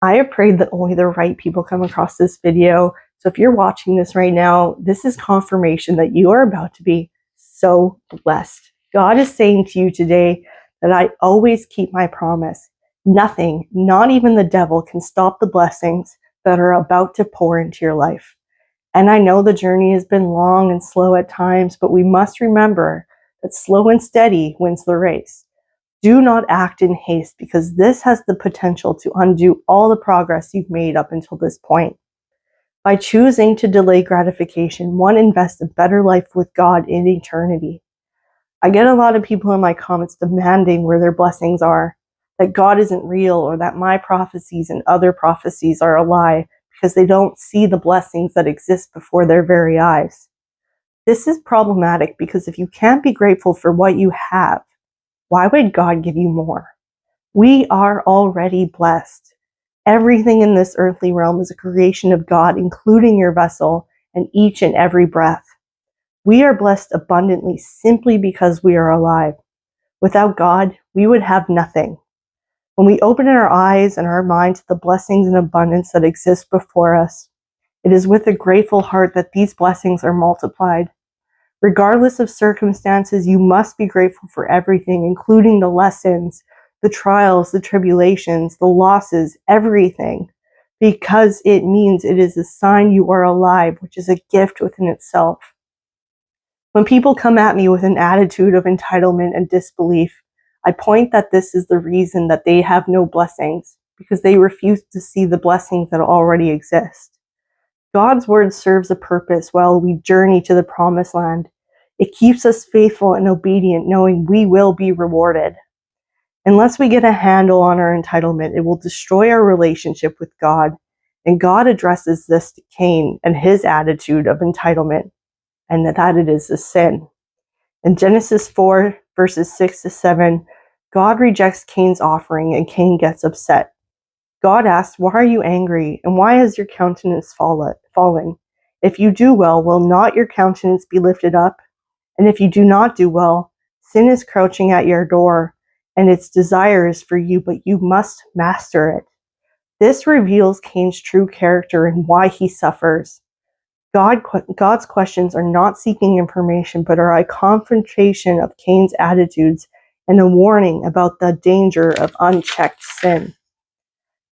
I have prayed that only the right people come across this video. So if you're watching this right now, this is confirmation that you are about to be so blessed. God is saying to you today that I always keep my promise. Nothing, not even the devil, can stop the blessings that are about to pour into your life. And I know the journey has been long and slow at times, but we must remember that slow and steady wins the race. Do not act in haste, because this has the potential to undo all the progress you've made up until this point. By choosing to delay gratification, one invests a better life with God in eternity. I get a lot of people in my comments demanding where their blessings are, that God isn't real, or that my prophecies and other prophecies are a lie because they don't see the blessings that exist before their very eyes. This is problematic because if you can't be grateful for what you have, why would God give you more? We are already blessed. Everything in this earthly realm is a creation of God, including your vessel and each and every breath. We are blessed abundantly simply because we are alive. Without God, we would have nothing. When we open our eyes and our mind to the blessings and abundance that exist before us, it is with a grateful heart that these blessings are multiplied. Regardless of circumstances, you must be grateful for everything, including the lessons, the trials, the tribulations, the losses, everything, because it means it is a sign you are alive, which is a gift within itself. When people come at me with an attitude of entitlement and disbelief, I point that this is the reason that they have no blessings, because they refuse to see the blessings that already exist. God's word serves a purpose while we journey to the promised land. It keeps us faithful and obedient, knowing we will be rewarded. Unless we get a handle on our entitlement, it will destroy our relationship with God. And God addresses this to Cain and his attitude of entitlement, and that it is a sin. In Genesis 4, verses 6-7, God rejects Cain's offering and Cain gets upset. God asks, "Why are you angry, and why has your countenance fallen? If you do well, will not your countenance be lifted up? And if you do not do well, sin is crouching at your door, and its desire is for you, but you must master it." This reveals Cain's true character and why he suffers. God's questions are not seeking information, but are a confrontation of Cain's attitudes and a warning about the danger of unchecked sin.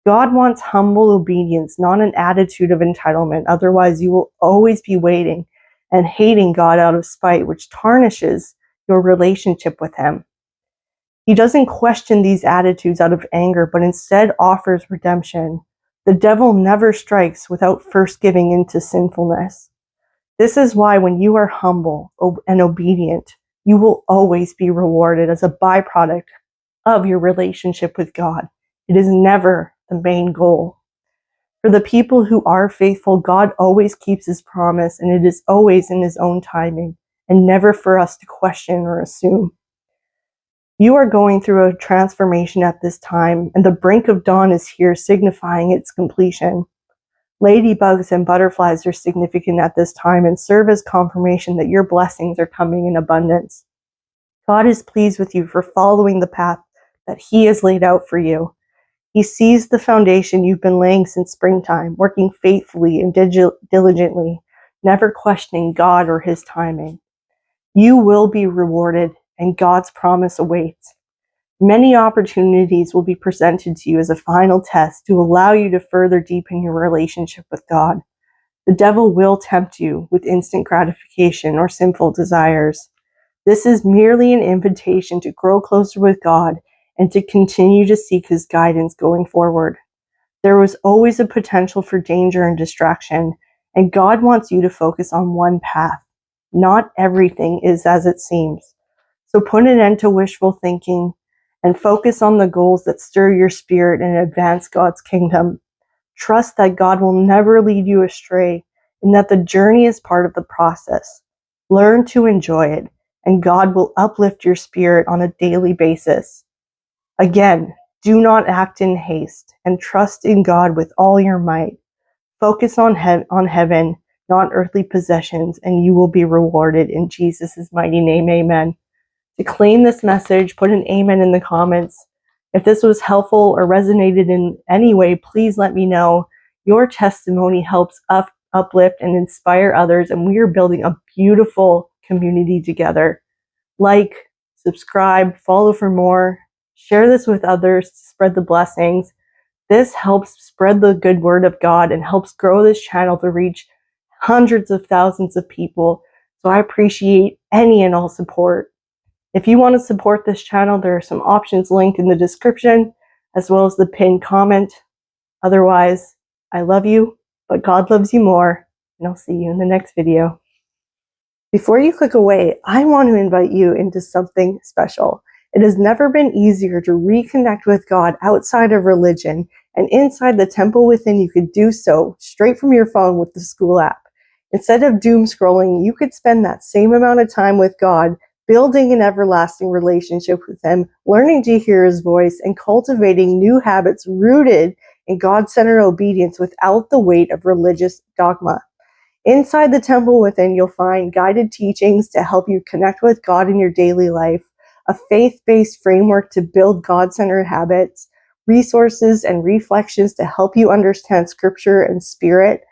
God wants humble obedience, not an attitude of entitlement. Otherwise, you will always be waiting and hating God out of spite, which tarnishes your relationship with Him. He doesn't question these attitudes out of anger, but instead offers redemption. The devil never strikes without first giving in to sinfulness. This is why when you are humble and obedient, you will always be rewarded as a byproduct of your relationship with God. It is never the main goal. For the people who are faithful, God always keeps His promise, and it is always in His own timing, and never for us to question or assume. You are going through a transformation at this time, and the brink of dawn is here, signifying its completion. Ladybugs and butterflies are significant at this time and serve as confirmation that your blessings are coming in abundance. God is pleased with you for following the path that He has laid out for you. He sees the foundation you've been laying since springtime, working faithfully and diligently, never questioning God or His timing. You will be rewarded, and God's promise awaits. Many opportunities will be presented to you as a final test to allow you to further deepen your relationship with God. The devil will tempt you with instant gratification or sinful desires. This is merely an invitation to grow closer with God and to continue to seek His guidance going forward. There was always a potential for danger and distraction, and God wants you to focus on one path. Not everything is as it seems. So put an end to wishful thinking and focus on the goals that stir your spirit and advance God's kingdom. Trust that God will never lead you astray and that the journey is part of the process. Learn to enjoy it, and God will uplift your spirit on a daily basis. Again, do not act in haste and trust in God with all your might. Focus on heaven, not earthly possessions, and you will be rewarded in Jesus' mighty name. Amen. To claim this message, put an amen in the comments. If this was helpful or resonated in any way, please let me know. Your testimony helps uplift and inspire others, and we are building a beautiful community together. Like, subscribe, follow for more, share this with others to spread the blessings. This helps spread the good word of God and helps grow this channel to reach hundreds of thousands of people. So I appreciate any and all support. If you want to support this channel, there are some options linked in the description, as well as the pinned comment. Otherwise, I love you, but God loves you more, and I'll see you in the next video. Before you click away, I want to invite you into something special. It has never been easier to reconnect with God outside of religion, and inside the temple within, you could do so straight from your phone with the school app. Instead of doom scrolling, you could spend that same amount of time with God, building an everlasting relationship with Him, learning to hear His voice, and cultivating new habits rooted in God-centered obedience without the weight of religious dogma. Inside the temple within, you'll find guided teachings to help you connect with God in your daily life, a faith-based framework to build God-centered habits, resources and reflections to help you understand Scripture and Spirit,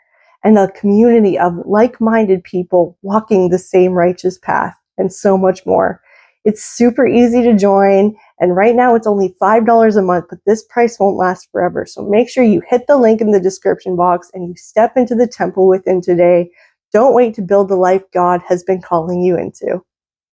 and a community of like-minded people walking the same righteous path, and so much more. It's super easy to join, and right now it's only $5 a month, but this price won't last forever. So make sure you hit the link in the description box and you step into the temple within today. Don't wait to build the life God has been calling you into.